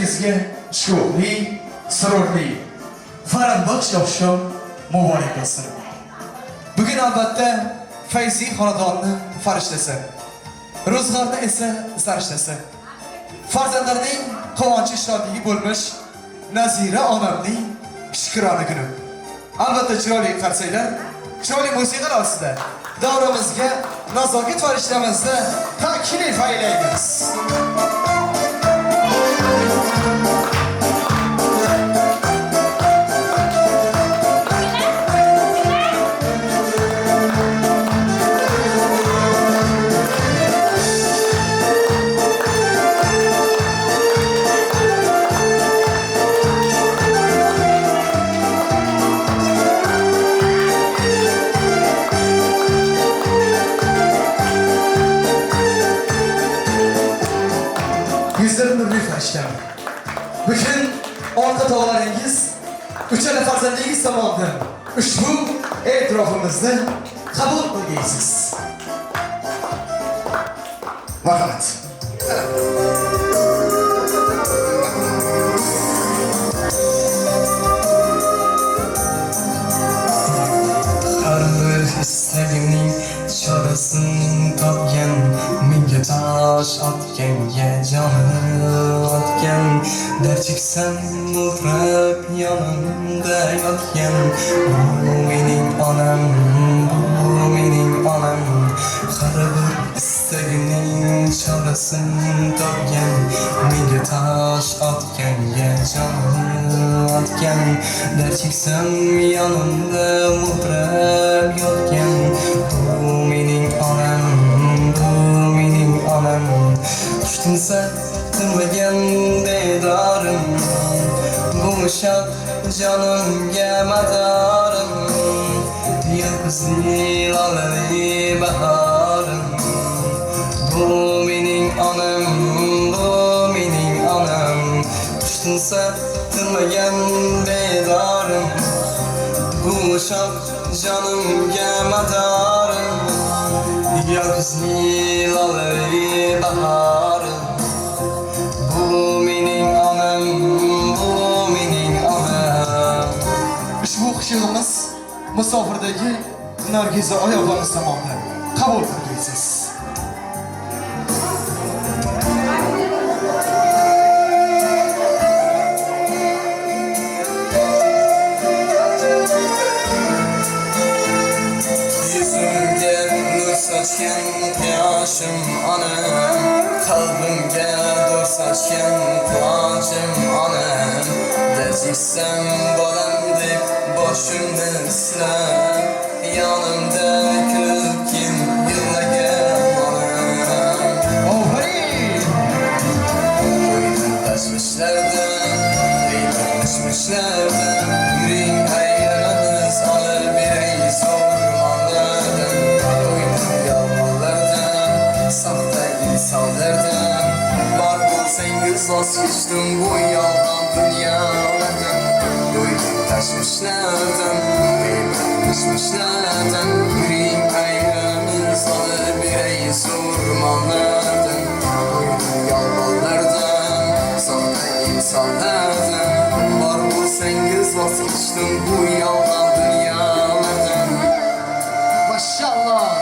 Hammangizga shuhli, sururli, farandosh yoshlar muborak bo'lsin. Bugun albatta fayzi xonadonni farishtasi, ro'zg'orni esa sarishtasi, farzandlarning quvonchi shodligi bo'lmish Nazira onamning shukrona kuni. Albatta chiroyli qarsaklar, chiroyli musiqa ostida davramizga nazokat farishtamizda taklif aylaymiz. Yüzlerim nurli farishtam. Bugün orta tog'laringiz, uchala farzandingiz tomonidan ushbu e'tirofimizni qabul qilgaysiz. Marhamat. Har bir istagimning chorasini topgan, menga tosh otganga jonini otgan, dard cheksam mudrab yonimda yotgan. Bu mening onam, bu mening onam. Har bir istagimning chorasini topgan, menga tosh otganga jonini otgan, dard cheksam yonimda mudrab yotgan. Bu mening onam, bu mening onam. Qushtinsa qilmagan bedorim, bu shoh jonimga madorim. Yolg'izli lolali bahorim. Bu mening onam, bu mening onam. Qushtinsa qilmagan bedorim, bu shoh jonimga madorim. Yolg'izli lolali bahorim. Bu mening onam, bu mening onam. Ushbu qo'shig'imiz musofirdagi Nargiza oyoqlarimiz tomonidan qabul qilgaysiz. Yüzümge nur saçken yaşım anam, kalbimge dur saçken kıvancım anam. Derciksem balam deyip boşumda ıslar, yanımda külüp kim yıllagan anam. Oh hey! Taşmışlardan, taşmışlardan, yüreğim hayranız alır birey sormalardan. Doydum yalvarlardan, sahte insanlardan, var bulsanız vazgeçtim bu yalan dünyalardan. Doydum taşmışlardan, taşmışlardan, yüreğim hayranız alır birey sormalardan. Doydum yalvarlardan, sahte insanlardan, var bulsanız vazgeçtim bu yalan dünyalardan. Maşallah!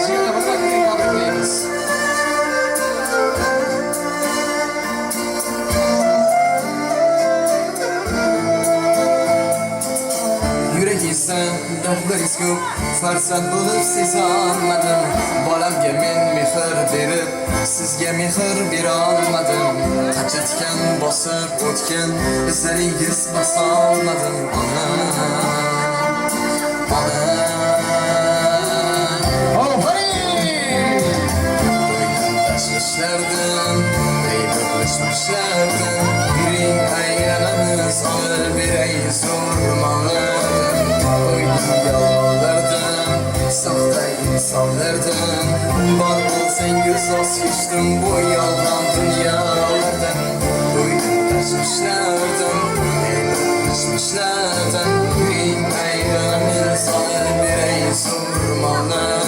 Ziyade bakın kabriyemiz. Yüreğizde dardlarız ko'p, farzand bo'lib sezolmadim. Bolamga men mehr berib, sizga mehr berolmadim. Qancha tikan bosib o'tgan, izlaringiz bosolmadim. Ona, ona. Oh hey! Tashvishlardan, tashvishlardan, yuring aylanamiz, alır birey zo'rmonlardan. Doydum yollardan, sahte insanlardan, var bulsangiz vazgeçtim bu yalan dünyalardan. Doydum tashvishlardan, tashvishlardan, yuring aylanamiz, alır birey zo'rmonlardan.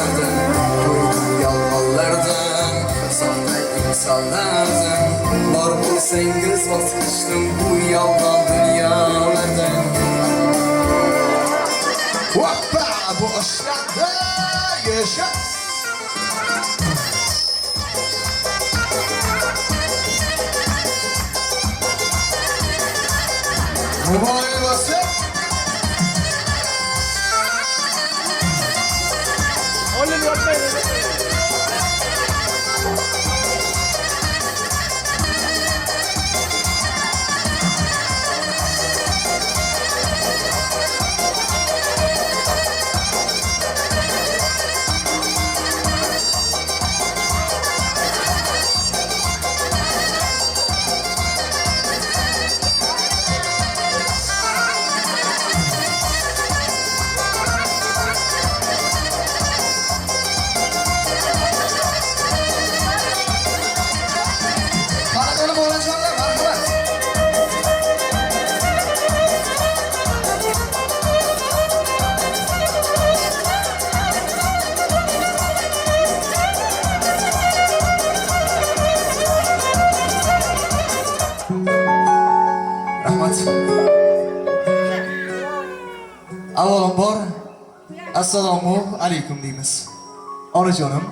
insanlardan Var bilsengiz vazgeçtim bu yoldan dünyalardan Hoppa! Bu aşağıda yaşa! Mübarek olsun! Qanaqa bo'lajonlar, marhamat. Rahmat. Avvalambor assalomu alaykum deymiz. Onajonim,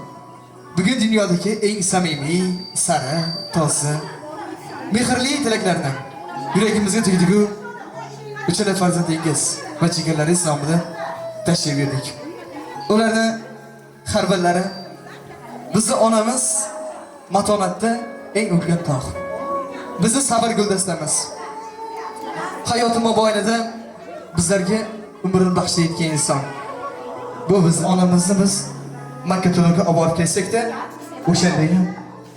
bugun dunyodagi eng samimiy, sara, toza, mehrli tilaklarni yuragimizga tugdigu uchala farzandingiz va jigarlaringiz nomidan tashrif berdik. Ularni har birlari bizni onamiz matonatda eng ulkan tog'. Bizni sabr guldastamiz. Hayoti mobaynida bizlarga umrini baxshlayotgan inson. Bu biz onamizni biz Makka to'laga olib borib kelsak-da, o'shanday ham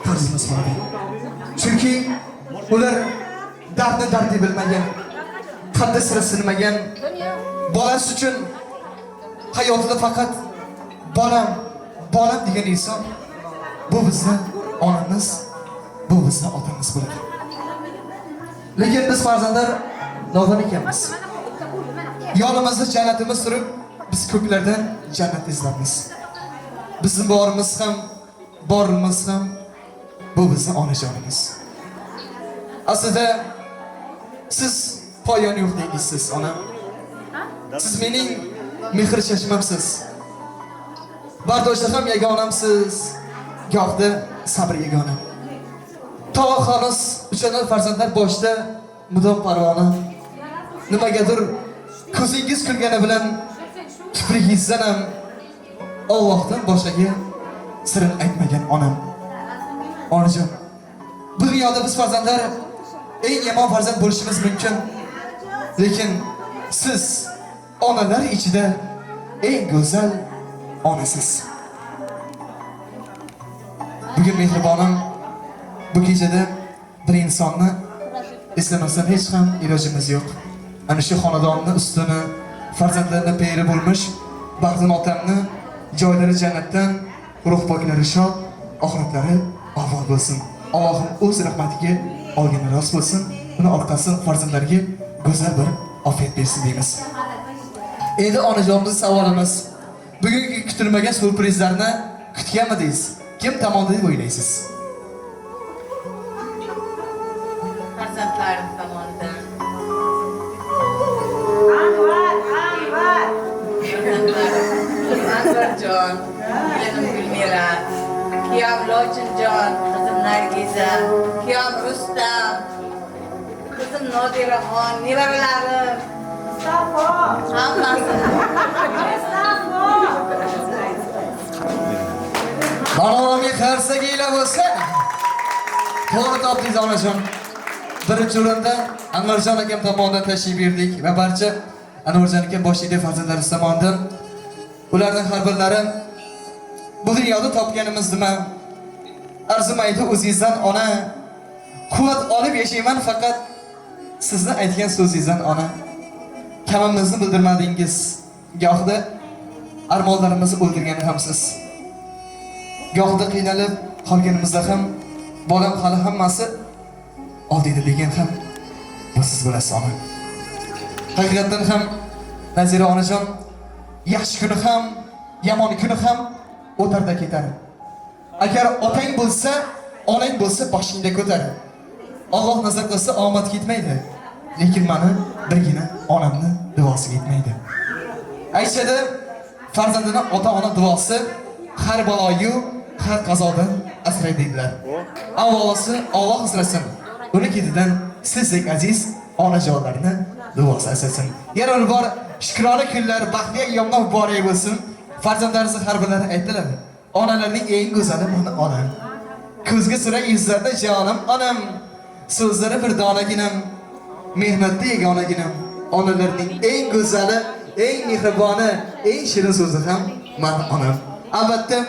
qarzimiz bor. Chunki ular dardni bilmagan, qaddi sirasini bilmagan, bolasi uchun hayotida faqat bolam degan inson. Bu bizni onamiz, bu bizni otamiz bo'ladi. Lekin biz farzandlar nodon ekanmiz. Yonimizda jannatimiz turib, biz ko'klardan jannat izlaymiz. Bizim borimiz ham bu bizni onajonimiz. Aslida siz poyon yo'q deysiz, onam. Siz mening mehr chashmamsiz. Bardoshda ham yagonamsiz, gohda sabr yagonam. Tog' xolos uchala farzandlar boshda mudom parvona. Nimagadir ko'zingiz kulgani bilan kiprigingizdan ham Allohdan boshqaga sirin aytmagan onam. Onajon, bu dunyoda biz farzandlar eng yomon farzand bo'lishimiz mumkin. Lekin siz onalar ichida eng go'zal onasiz. Bugun mehribonim bu kechada bir insonni eslamasdan hech ham ilojimiz yo'q. Ana shu xonadonni ustini farzandlarni peri bo'lmish Baxtin otamni joylari jannatdan, ruh poklari shod, oxiratlari avval bo'lsin. Allohim o'z rahmatiga olgani rost bo'lsin. Uni orqasini farzandlarga go'zal bir ofiyat bersin deymiz. Endi onajonimiz savolimiz. Bugungi kutilmagan surprizlarni kutganmidingiz? Kim tomonidan deb o'ylaysiz? Farzandlarim tomonidan. Anvarjon, jiyanim Gulmira, kuyam Lochinjon, qizim Nargiza, kuyam Rustam, qizim Nodiraxon, nevaralarim. Safo. Hammasi. Manolarga qarsaginglar bo'lsin. To'g'ri topdingiz onajon. Birinchi o'rinda Anvarjon akam tomonidan tashrif berdik va barcha Anvarjon akam boshidagi farzandlari tomonidan ularning har birlari bu dunyoda topganimiz nima? Arzimaydi o'zingizdan ona. Quvvat olib yashayman faqat sizni aytgan so'zingizdan ona. Kamimizni bildirmadingiz. Gohida armonlarimizni o'ldirgan hamsiz. Gohida qiynalib qolganimizda ham bolam hali hammasi oldida degan ham bu siz bo'lasiz ona. Haqiqatan ham Nazira onajon yaxshi kuni ham, yomon kuni ham o'tarda ketadi. Agar otang bo'lsa, onang bo'lsa boshingda ko'tar. Alloh nazar qilsa omad ketmaydi. Lekin meni birgina onamni duosi ketmaydi. Aytishadi, farzandini ota-ona duosi har baloyu har qazodan asraydi dedilar. Avvalosi Alloh asrasin. Uni ketidan sizdek aziz onajonlarni duosi asrasin. Yana bir bor shukrona kunlar, baxtli ayyomlar muborak bo'lsin. Farzandlaringiz har birlari aytdilar. Onalarning eng go'zali mana onam. Ko'zga sira izzatda jonim onam. So'zlari bir donaginam, mehnatda yagonaginam. Onalarning eng go'zali, eng mehriboni, eng shirin so'zi ham mana onam. Albatta,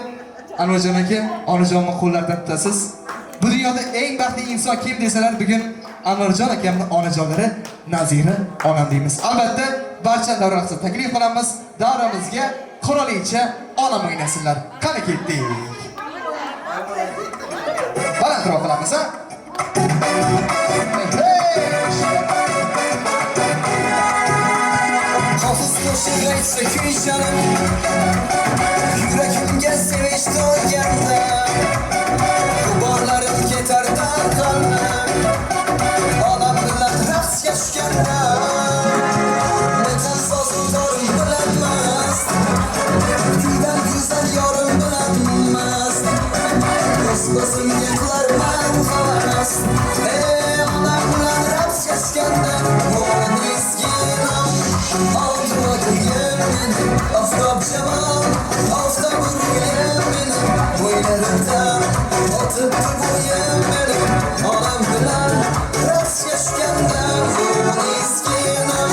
Anvarjon aka, onajonning qo'llaridan tutasiz. Bu dunyoda eng baxtli inson kim desalar, bugun Anvarjon akamning onajonlari Nazira onam deymiz. Albatta, barcha davralarga taklif qilamiz. Davramizga qurolicha onam o'ynasinlar. Qani ketdik. Balandroq qilamiz, ha? Hafız koşur aytsa kuy canım Yüreğimge sevinç to'yganda G'uborlarim ketar darqanib Onam bilan raqs tushganda Nechun sozuvdorim bilan mast Guldan go'zal yorim bilan mast O'z-o'zimga qilarman havas Onam bilan raqs tushganda Mo'min miskinam Altıma koyayım beni Aftab cemal Aftab uruyayım beni Boylarımdan Atıp koyayım beni Anam bilan Raks yaşganda Mo'min miskinam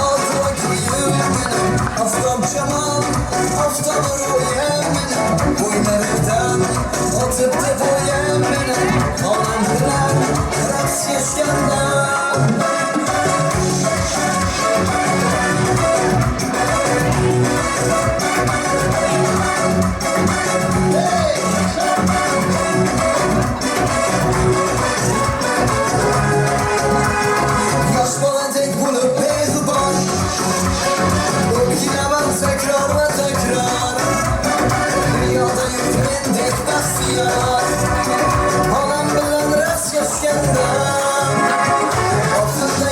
Altıma koyayım beni Aftab cemal Aftab uruyayım beni Boylarımdan Atıp koyayım beni Anam bilan Raks yaşganda Yaş bana tek bulup mehriban Öpkilemem tekrar ve tekrar Dünyada yükmendek bahtiyar Anam bilen rast yaşganda Aklımda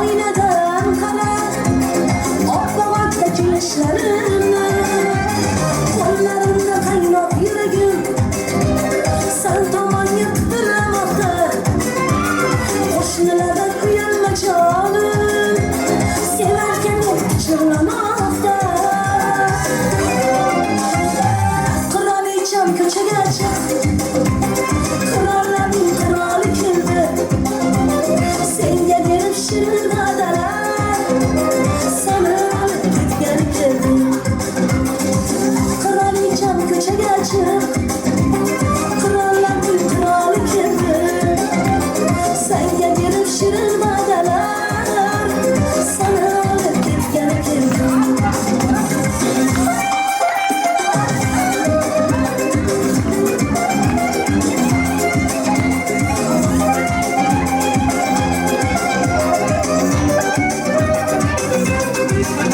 oynadan qarar oppoq yoshlarimni qo'llarimda qaynoq yuragim san tomonga qidirlamoqda qo'shnilardan uyalma jonim sevarkan pichirlamoqda qirolicham ko'chaga chiq qirollarning qiroli keldi senga berib shirin va'dalar seni olib ketgani keldi qirolicham ko'chaga chiq qirollarning qiroli keldi senga berib shirin va'dalar seni olib ketgani keldi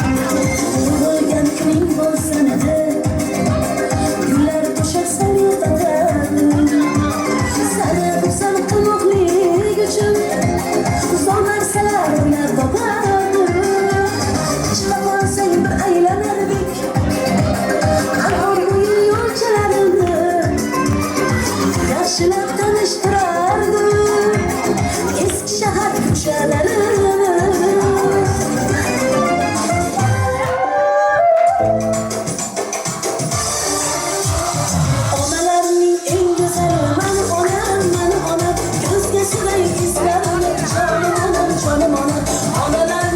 Tug'ilgan kuning bo'lsin edi gullar to'shab seni yo'qotadi seni xursand qilmoqlik uchun uzoq narsalar o'ylab topadi chiqib olsang bir aylanardik anhor bo'yi yo'lchalarimni yaxshilab tanishtirardim eski shahar ko'chalarini onalarning eng go'zali mani onam ko'zga suray izlarim jonim onam onalar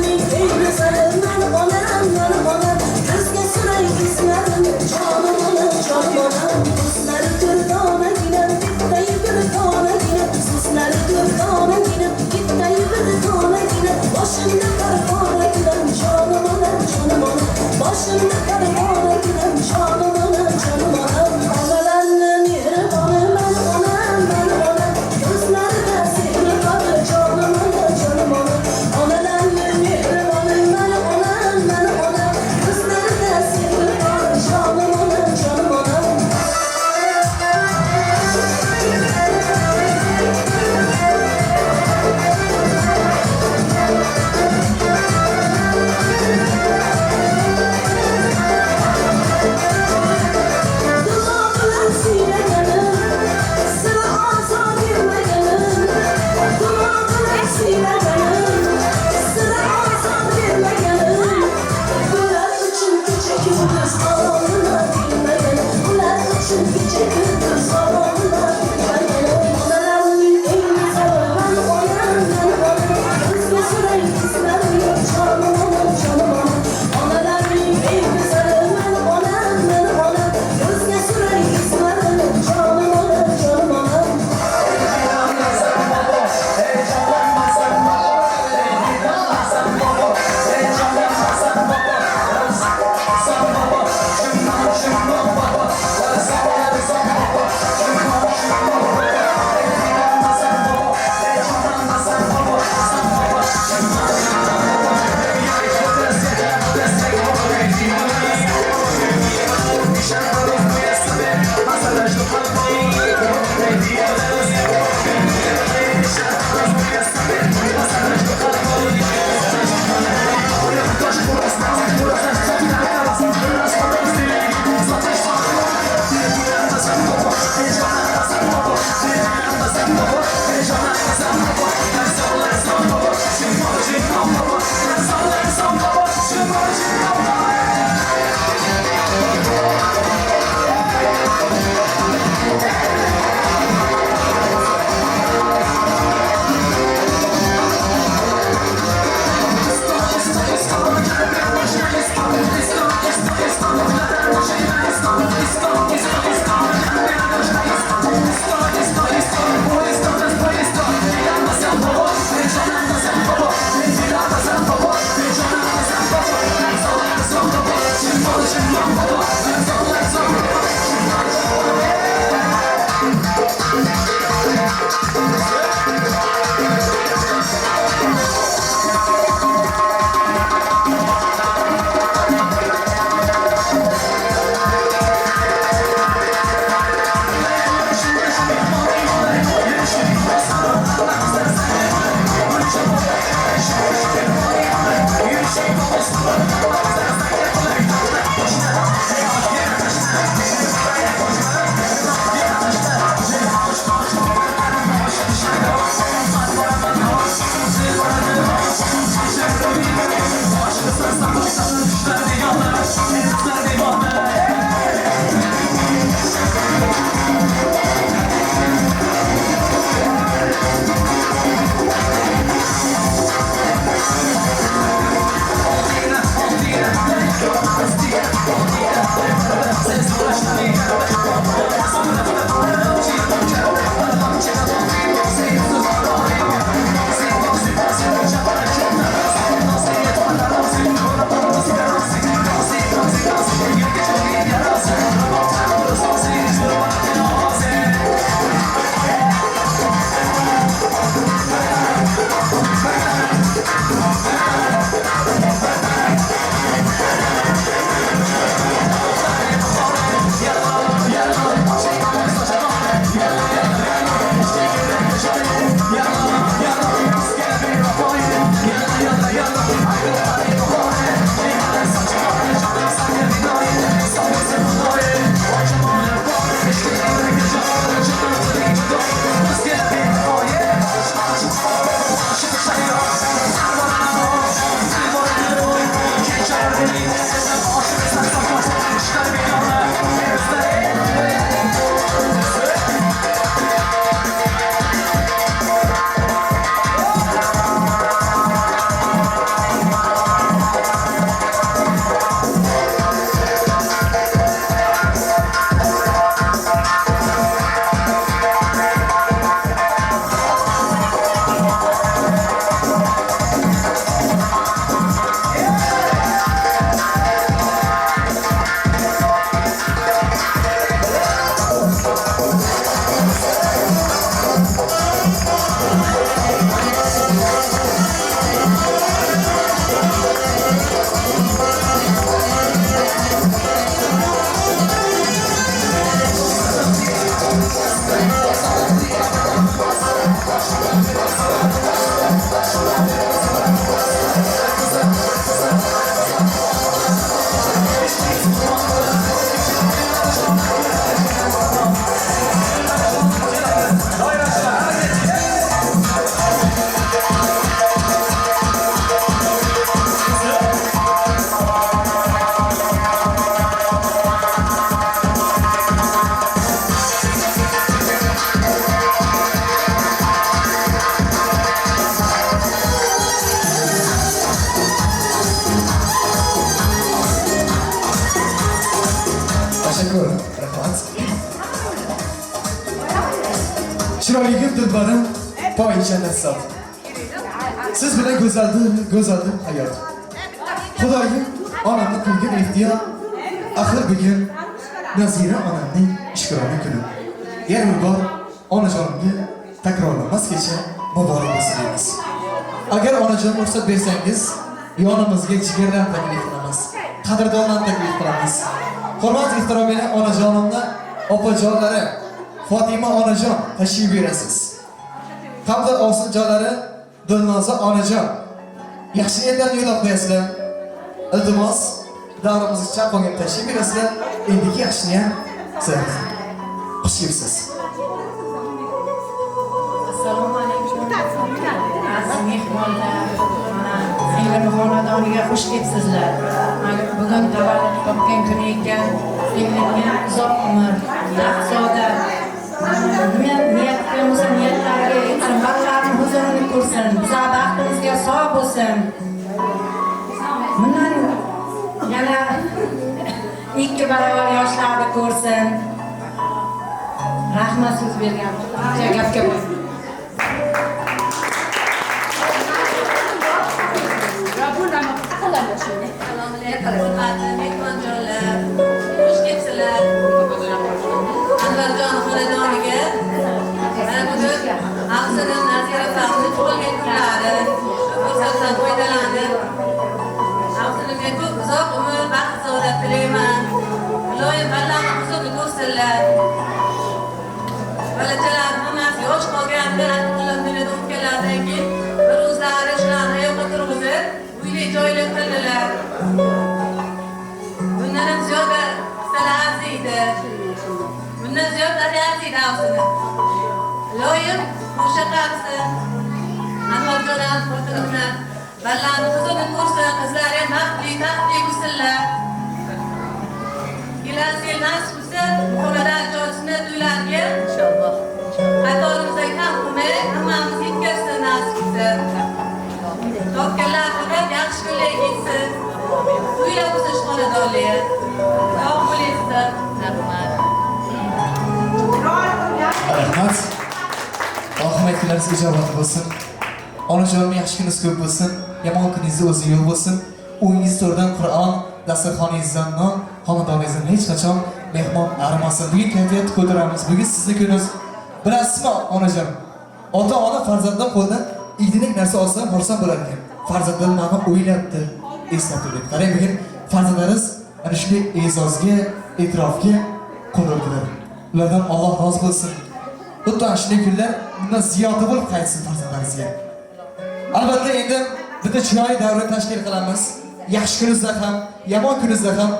Chiroyli dilbarim, poyicha nasab. Siz bilan go'zaldir hayot. Xudoyim onamni qilgan ehtiyot. Axir bugun Nazira onamning shukrona kuni. Yana bor onajonimga takrorlamasgacha muborak bo'lsin deymiz. Agar onajon ruxsat bersangiz, yonimizga jigardan taklif qilamiz. Qadrdondan taklif qilamiz. Hurmat ehtirom bilan onajonimni opajonlari Fatima onajon tashrif buyurasiz. Hamda ovsinjonlari Dilnoza onajon yaxshi yerdan yo'l qo'yasizlar. Iltimos davrimizga chap qolgan tashrif buyurasizlar. Endiki yaxshini ham sizlar. Xush kelibsiz. Assalomu alaykum. Aziz mehmonlar, Xiyla xonadoniga xush kelibsizlar. Bugun tavallud topgan kuni ekan, singlimga uzoq umr, baxt saodat. Niyat qilsa niyatlariga yetsin, baxtlarning huzurini ko'rsin, bizlar baxtimizga sog' bo'lsin. Bundan yana ikki barobar yoshlarni ko'rsin. Rahmat so'z bergan. Gapga qo'y. Assalomu alaykum, mehmonjonlar. Xush kelibsizlar. Anvarjon xonadoniga mana bugun Afsona Nazira Faxri tug'ilgan kunlari. Fursatdan foydalanib, Afsonaga ko'p uzoq umr, baxt, saodat tilayman. Iloyim Allohning huzurida ko'rsinlar. Balachalar hammasi yosh qolganda, dunyoda o'tganlardan keyin bir o'zlari shularni hayotga turg'izib, uyli joyli qildilar. Bundan ham ziyoda qissalar arziydi. Bundan ziyoda arziydi Afsona. Iloyim o'sha qilsin. Anvarjon ham xotinimni Ballarni huzurida ko'rsin, qizlari ham baxtli, taxtli bo'lsinlar. Kelasi yil nasib bo'lsa, xonadagi joysini to'ylarga inshaalloh qatorimizdagi ham qilmay, hammamiz yetkazsin nasib bo'lsa. Topganlar faqat yaxshi kunlar ketsin. To'ylar bo'lsin shu xonadonlar. Sog' bo'linglar. Rahmat. Allohning kunlaringiz ijobat bo'lsin. Onajonim yaxshi kuningiz ko'p bo'lsin. Yomon kuningiz o'zi yo'q bo'lsin. Uyingiz to'rdan Qur'on, dasturxoningizdan non, xonadoningizdan hech qachon mehmon arimasin. Bugun kayfiyat ko'taramiz. Bugun sizning kuningiz. Bilasizmi onajon? Ota-ona farzanddan qo'ldan igdilik narsa olsa xursand bo'lar ekan. Farzandim meni o'ylabdi, eslatdi deb. Qarang, bugun farzandlaringiz ana shunday e'zozga, e'tirofga qo'l urdilar. Ulardan Alloh rozi bo'lsin. Xuddi ana shunday kunlar bundan ziyoda bo'lib qaytsin farzandlaringizga. Albatta endi bitta chiroyli davra tashkil qilamiz. Yaxshi kuningizda ham, yomon kuningizda ham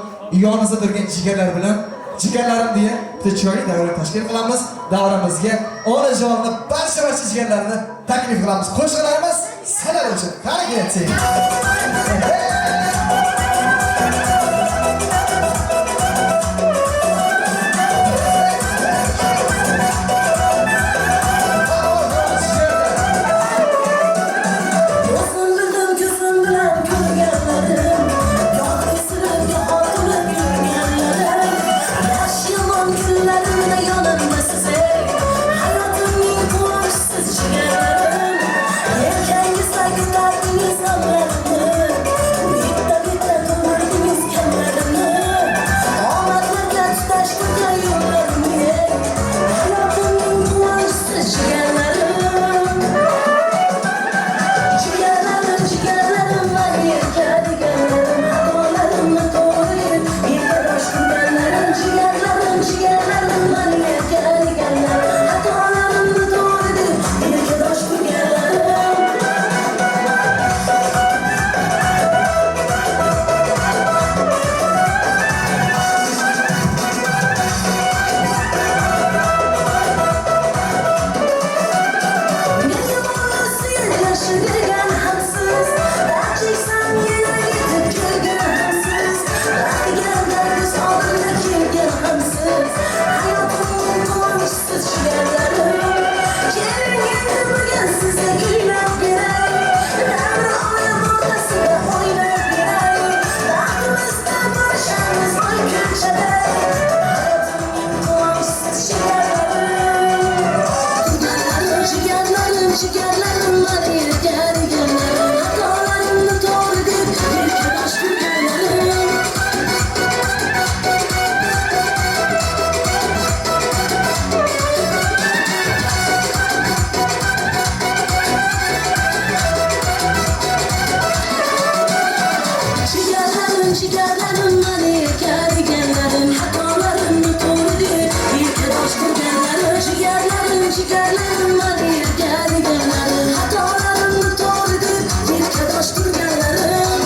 yoningizda turgan jigarlar bilan jigarlarim deya bitta chiroyli davra tashkil qilamiz. Davramizga onajonning barcha jigarlarini taklif qilamiz. Qo'shiqlarimiz sizlar uchun. Qani kelsin. Hayatımın jigarlarim mani kadiganlarim xatolarimni to'g'ri deb yelka dosh turganlarim jigarlarim mani kadiganlarim xatolarimni to'g'ri deb yelka dosh turganlarim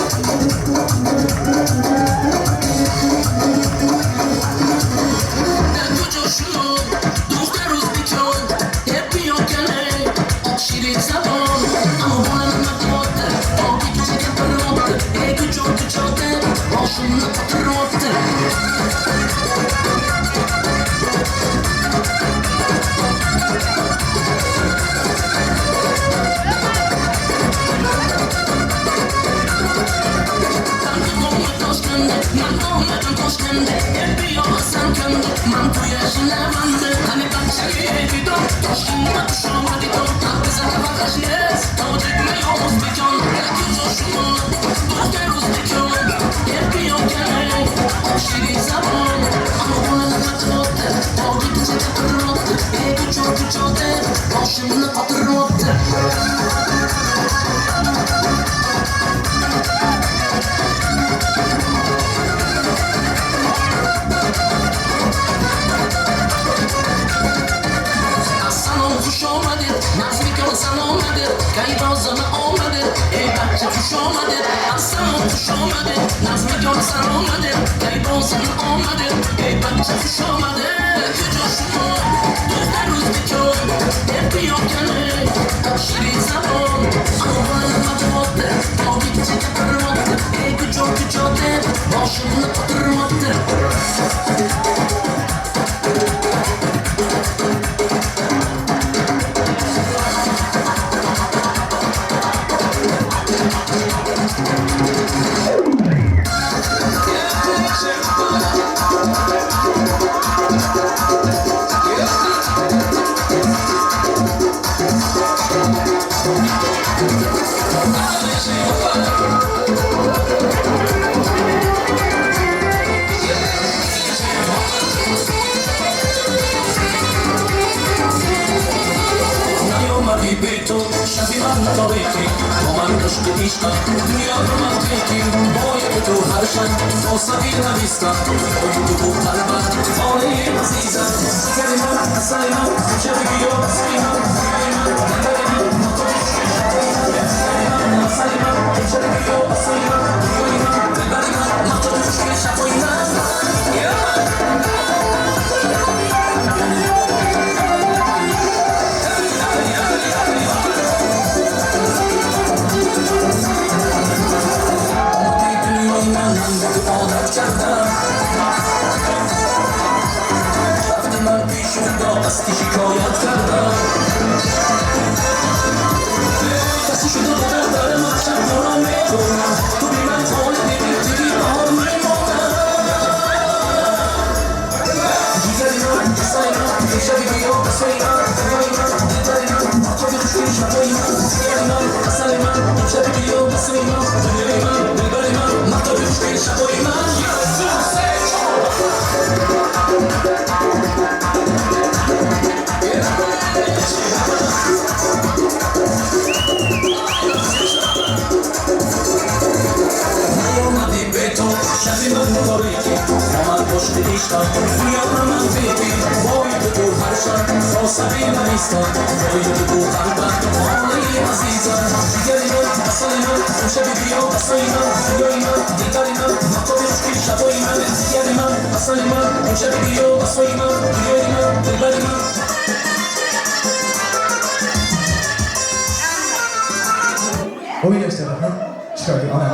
O'ynashlar ham chiroyli ona.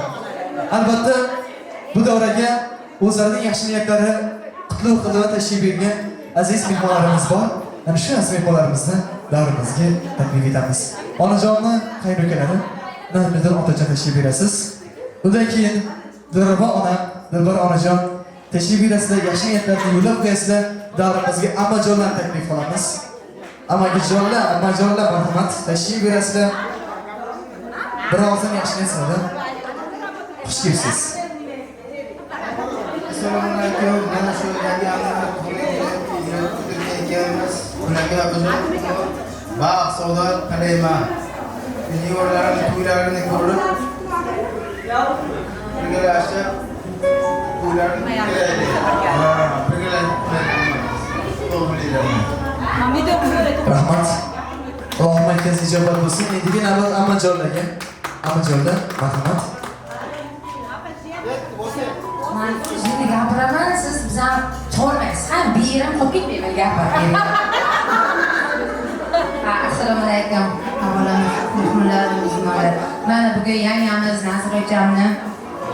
Albatta bu davraga o'zlarining yaxshi niyatlari qutlug' qilib va tashrif buyurgan aziz mehmonlarimiz bor. Ana shu aziz mehmonlarimizni davrimizga taklif etamiz. Onajonni qaynokalari Nazmiddin otajon tashrif buyurasiz. Undan keyin Dilrabo onam, Dilbar onajon tashrif buyurasizlar, yaxshi niyatlarni yo'llab qo'yasizlar. Davrimizga amajonlar taklif qilamiz. Amajonlar, marhamat, tashrif buyurasizlar. Birozdan yaxshi niyatlarda xush kelibsiz. Assalomu alaykum. Mana shu yangi ularga uzun baxt savdot qilayman. Juniorlarning to'ylarini ko'rib birgalashib Rahmat. Allohim aytgan ijobat bo'lsin. Endi avval Amajonlarga. Amajonlar, marhamat. Men sizni gapiraman, siz bizdan cholmaysiz. Ha, beram qolib ketmayman gapirib. Assalomu alaykum. Avvalo mehmonlar, mehmonlar. Mana bugun yangamiz Nasirxo'jamni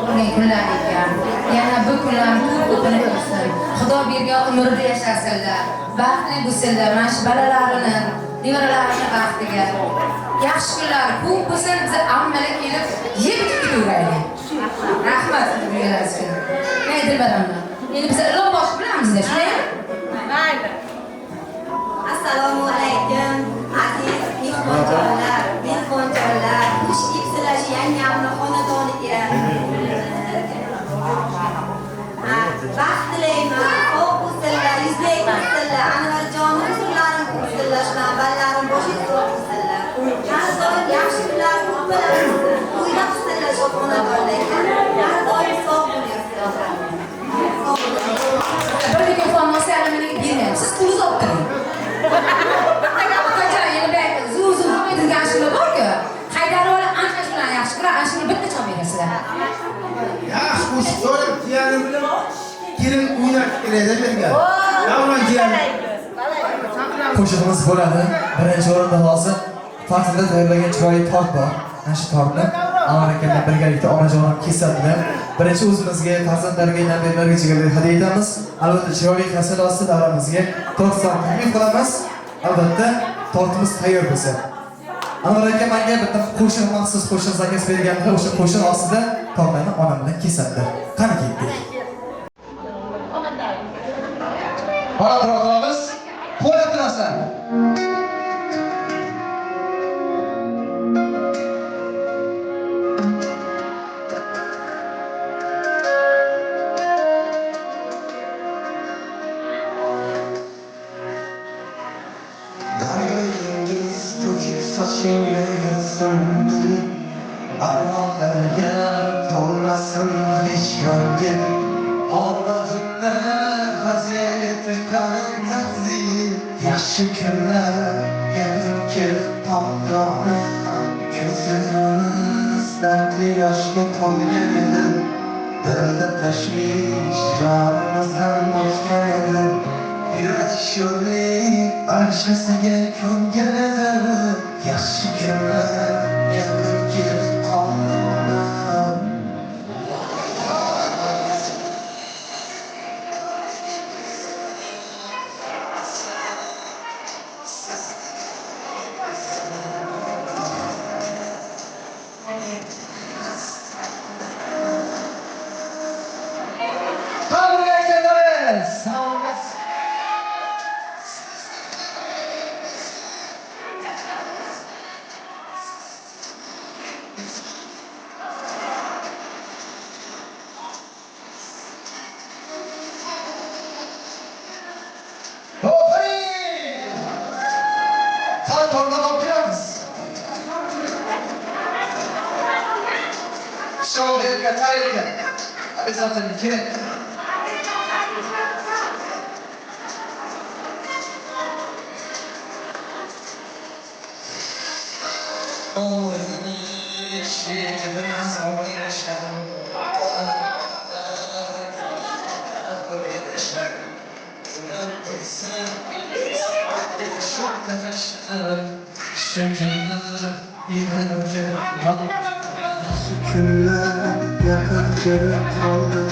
uning kunlari ekan. Yana bu kunlarni ko'pini ko'rsin. Xudo bergan umrda yashasinlar. Baxtli bo'lsinlar. Mana shu bolalarini, nevaralarini baxtiga. Yaxshi kunlar ko'p bo'lsin, biz ammalik kelib yeb turaveraylik. Rahmat sizlarga. Ey dilbaramlar. Endi biz iloq bosh bilamiz-da, shundaymi? Mayli. Assalomu alaykum. Aziz mehmonlar, mehmonlar, xush kelibsizlar yangamni xonadoniga. Baxt tilayman, sog' bo'lsinlar, yuzlay bo'lsinlar, Anvarjon huzurlarim bo'lsinlar, shunaqa ballarim boshiga bo'lsinlar. Har doim yaxshi kunlar ko'p bo'lsin. O'ylab bo'lsinlar shu xonadonlarga. Har doim sog' bo'lsinlar. Bir mikrofon masalamini bermayman. Siz pulni olib turing. Qancha yana bak zuv-zuv degan ashula bor-ku. Haydarova ancha shular yaxshi ko'rar, ana shuni bitta chalib berasizlar. Yaxshi qo'shiq so'rab, jiyanim bilan kelin o'ynab keladi bergan. Yavron jiyanim. Qo'shig'imiz bo'ladi. Birinchi o'rinda hozir farzandlar tayyorlagan chiroyli tort bor. Mana shu tortni Anvar aka bilan birgalikda onajonim kesadilar. Birinchi o'zimizga, farzandlarga, nabirlarga chegarlik hadya etamiz. Albatta chiroyli kasal ostida davramizga tort taklif qilamiz. Albatta tortimiz tayyor bo'lsa. Anvar aka menga bitta qo'shiq maxsus qo'shiq zakaz berganlar, o'sha qo'shiq ostida tortlarni onam bilan kesadilar. Qani ketdik. Mana qilamiz. Qo'yib turasizlar. Armonlarga to'lmasin hech yo'lga Oldimda vaziyati qanday yaxshi kunlar kelib topdim ko'zimizdan yoshga to'lgan edi dilda tashvish jonimizdan boshqaydi yurak sho'rlik barchasiga ko'ngan edi yaxshi kunlar kelib qoldi Обязательно терять. Günler yakın kaldı.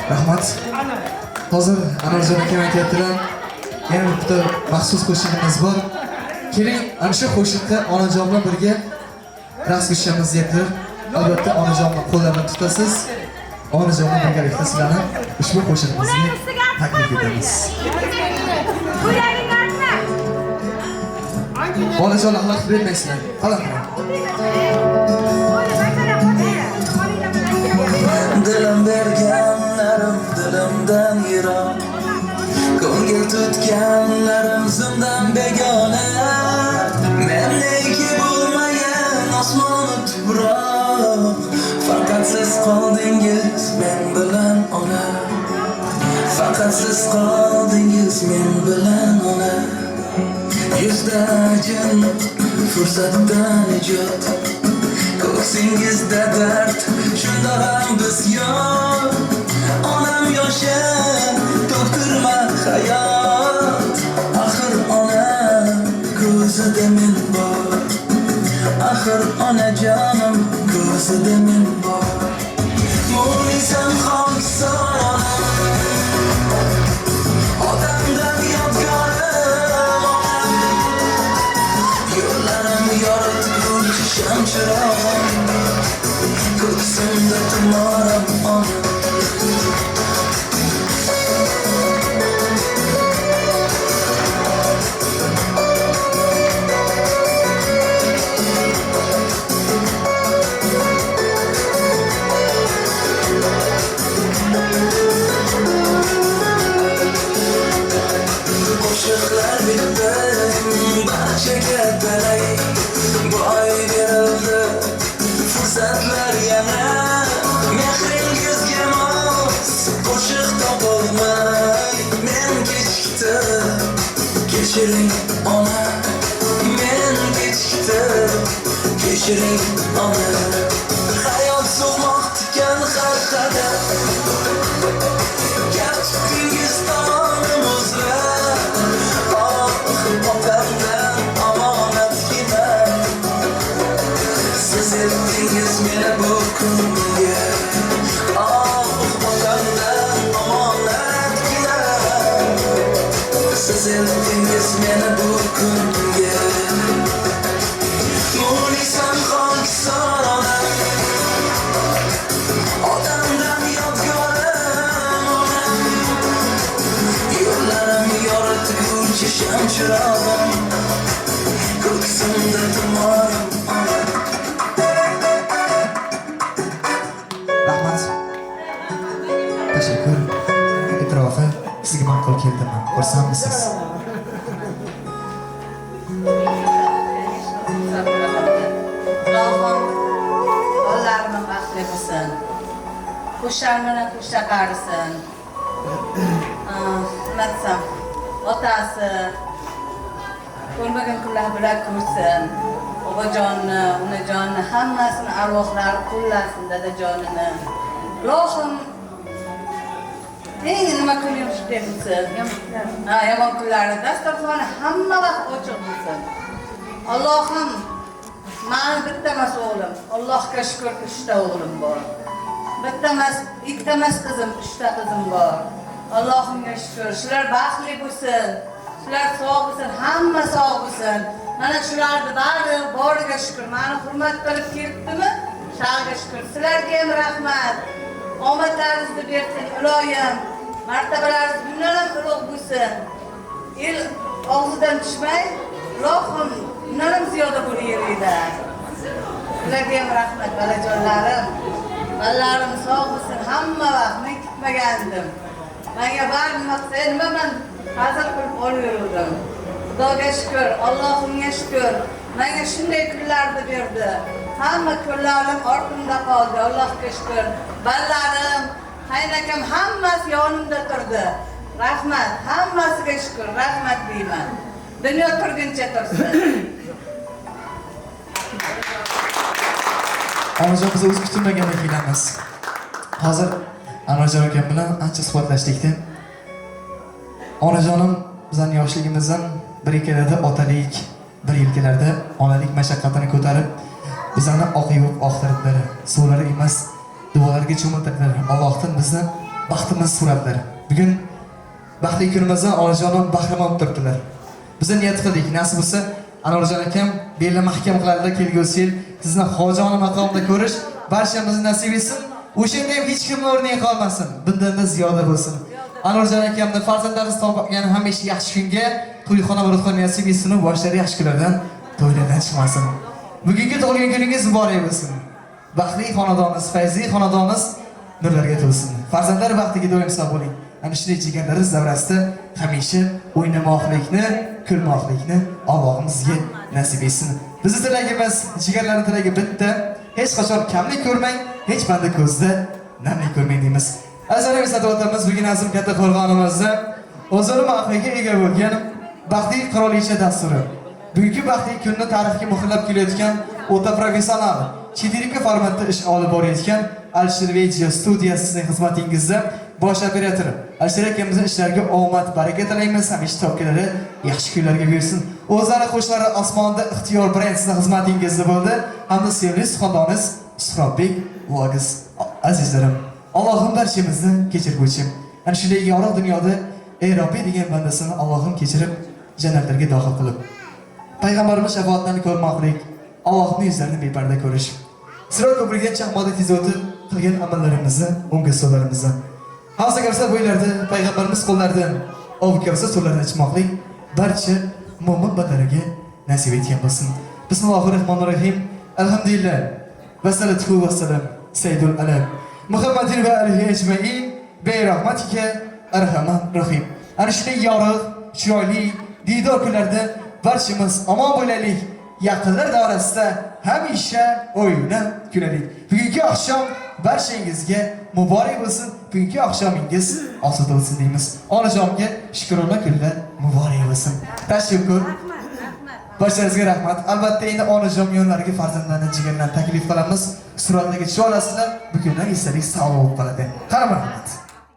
Rahmat. Hozir Anvarjon akam aytayaptilar. Yana bitta maxsus qo'shig'imiz bor. Keling, ana shu qo'shiqqa onajon bilan birga raqs tushamiz deyaptilar. Albatta onajonning qo'llarini tutasiz. Onajon bilan birgalikda sizlarni ushbu qo'shig'imizga taklif etamiz. Onajon xalaq bermaysizlar. Xalaq. Dilim berganlarim dilimdan yiroq, ko'ngil tutganlarim zimdan begona. Mendeki bo'lmagan osmon tuproq, faqat siz qoldingiz men bilan ona. Faqat siz qoldingiz men bilan ona. Yuzda jin fursatdan ijod, ko'ksingizda dard, shunda ham biz yo'q. Onam yoshi to'ktirma hayot, axir ona ko'zida men bor. Axir onajonim ko'zida men bor. Munisam xokson odamdan yodgorim onam. Yo'llarim yoritguvchi shamchirog'im, ko'ksimda tumorim onam. Qo'shiqlar bitdi, barchaga talay boy berildi, fursatlar yana mehringizga mos qo'shiq topolmay men kechikdim. Kechiring ona, men kechikdim. Kechiring ona, hayot so'qmoq tikan har qadam. Gap chiqdingiz tonim uzra, otamdan omonatgina. Siz erdingiz meni bu kunga, otamdan omonatgina. Siz erdingiz meni bu kunga. Munisam xokson onam, odamdan yodgorim onam. Yo'llarim yoritguvchi shamchirog'im, ko'ksimda tumorim onam. Rahmat. Tashakkur. E'tirofi sizga ma'qul keldimi? Xursandmisiz? Rahim, qo'llarini baxtli qilsin. Qo'shamini qo'sha qarisin. Nima desam, otasi ko'rmagan kunlar bilan ko'rsin. Ovajonini, onajonini, hammasini arvohlari qo'llasin dadajonini. Rohim eng nima ko'ryapsiz debsiz? Yomon kunlari dasturxoni hamma vaqt ochiq bo'lsin. Allohim, meni bitta emas o'g'lim. Allohga shukr 3 ta o'g'lim bor. Bitta emas, ikkita emas qizim, 3 ta qizim bor. Allohimga shukr. Shular baxtli bo'lsin. Shular sog' bo'lsin, hamma sog' bo'lsin. Mana shularni bari boriga shukr. Meni hurmat qilib kelibdimi? Sha'ga shukr. Sizlarga ham rahmat. Omadlaringizni bersin, iloyim. Martabalaringiz bundan ham ulug' bo'lsin. El og'zidan tushmay, Allohim bundan ham ziyoda bo'laveringlar. Sizlarga ham rahmat, balajonlarim. Balarim sog' bo'lsin, hamma vaqt men kutmagandim. Menga bari nima qilsa, nima bilan hazil qilib olaverdim. Xudoga shukr, Allohimga shukr. Menga shunday kunlarni berdi. Hamma kunlarim ortimda qoldi. Allohga shukr. Balarim, qaynakam hammasi yonimda turdi. Rahmat, hammasiga shukr, rahmat deyman. Dunyo turguncha tursin. Onajon biz o'z kutilmaganda kelamiz. Hozir Anvarjon akam bilan ancha suhbatlashdik-da. Onajonim bizning yoshligimizdan bir yillarda otalik, bir yillarda onalik mashaqqatini ko'tarib, bizani oq yuvib oqtirdilar. Suvlari emas, duolarga cho'miltirdilar. Allohdan bizni baxtimiz so'radilar. Bugun baxtli kunimizdan onajonim bahramand turibdilar. Biz niyat qildik, nasib bo'lsa Anvarjon akam belni mahkam qiladilar, kelgusi yil sizni hojoni maqomida ko'rish barchamizni nasib etsin. O'shanda ham hech kim o'rniga qolmasin. Bundan-da ziyoda bo'lsin. Anvarjon akamni farzandlarimiz topgan hamisha yaxshi kunga to'yxona murodxon nasib etsin, boshlari yaxshi kunlardan to'ylardan chiqmasin. Bugungi tug'ilgan kuningiz muborak bo'lsin. Baxtli xonadonimiz, fayzli xonadonimiz nurlarga to'lsin. Farzandlar baxtiga doimsizlar bo'ling. Ana shunday jigarlarimiz davrasida hamisha o'ynamoqlikni, kulmoqlikni Allohimizga nasib etsin. Bizning tilagimiz, jigarlarning tilagi bitta. Hech qachon kamlik ko'rmang, hech banda ko'zda namlik ko'rmang deymiz. Aziz eslatuvotamiz, bugun Azim katta qo'rg'onimizda o'zini maqomiga ega bo'lgan baxtli qirolicha dasturi. Bugungi baxtli kunni tarixga muhrlab kelayotgan o'ta professional, chet ellikka formatda ish olib borayotgan Alisher Video studiyasining xizmatingizda bosh operator Alisher akamizning ishlariga omad, baraka tilaymiz. Hamisha topganlari yaxshi kunlarga bersin. O'zlari qo'shlari osmonda ixtiyor brend sizning xizmatingizda bo'ldi. Hamda sevimli suxandoniz Suhrobbek Vlogs. Azizlarim, Allohim barchamizni kechirguvchi. Ana shunday yorug' dunyoda ey Robbi degan bandasini Allohim kechirib jannatlarga daxil qilib, payg'ambarimiz shafoatlarini ko'rmoqlik, Allohning yuzlarini beparda ko'rish. Sirat ko'prigidan chaqmoqda tez o'tib qilgan amallarimizni, o'nga so'zlarimizni Hafsa kabsa bo'ylarda payg'ambarimiz qo'llaridan ov kabsa so'zlarni ichmoqlik barcha mo'min bandalariga nasib etgan bo'lsin. Bismillahirrohmanirrohim. Alhamdulillah. Vassalatu vassalam sayyidul alam Muhammadin va alihi ajmain bi rahmatika arhamar rahim. Ana shunday yorug', chiroyli diydor kunlarda barchamiz omon bo'laylik. Yaqinlar davrasida hamisha o'ynab kulaylik. Bugungi oqshom barchangizga muborak bo'lsin. Bugungi oqshomingiz osuda bo'lsin deymiz. Onajonga shukrona kunlar muborak bo'lsin. Tashakkur. Barchangizga rahmat. Albatta endi onajon yonlariga farzandlarni jigardan taklif qilamiz. Suratlarga tusha olasizlar. Bugundan esdalik sog' bo'lib qoladi. Qaraman.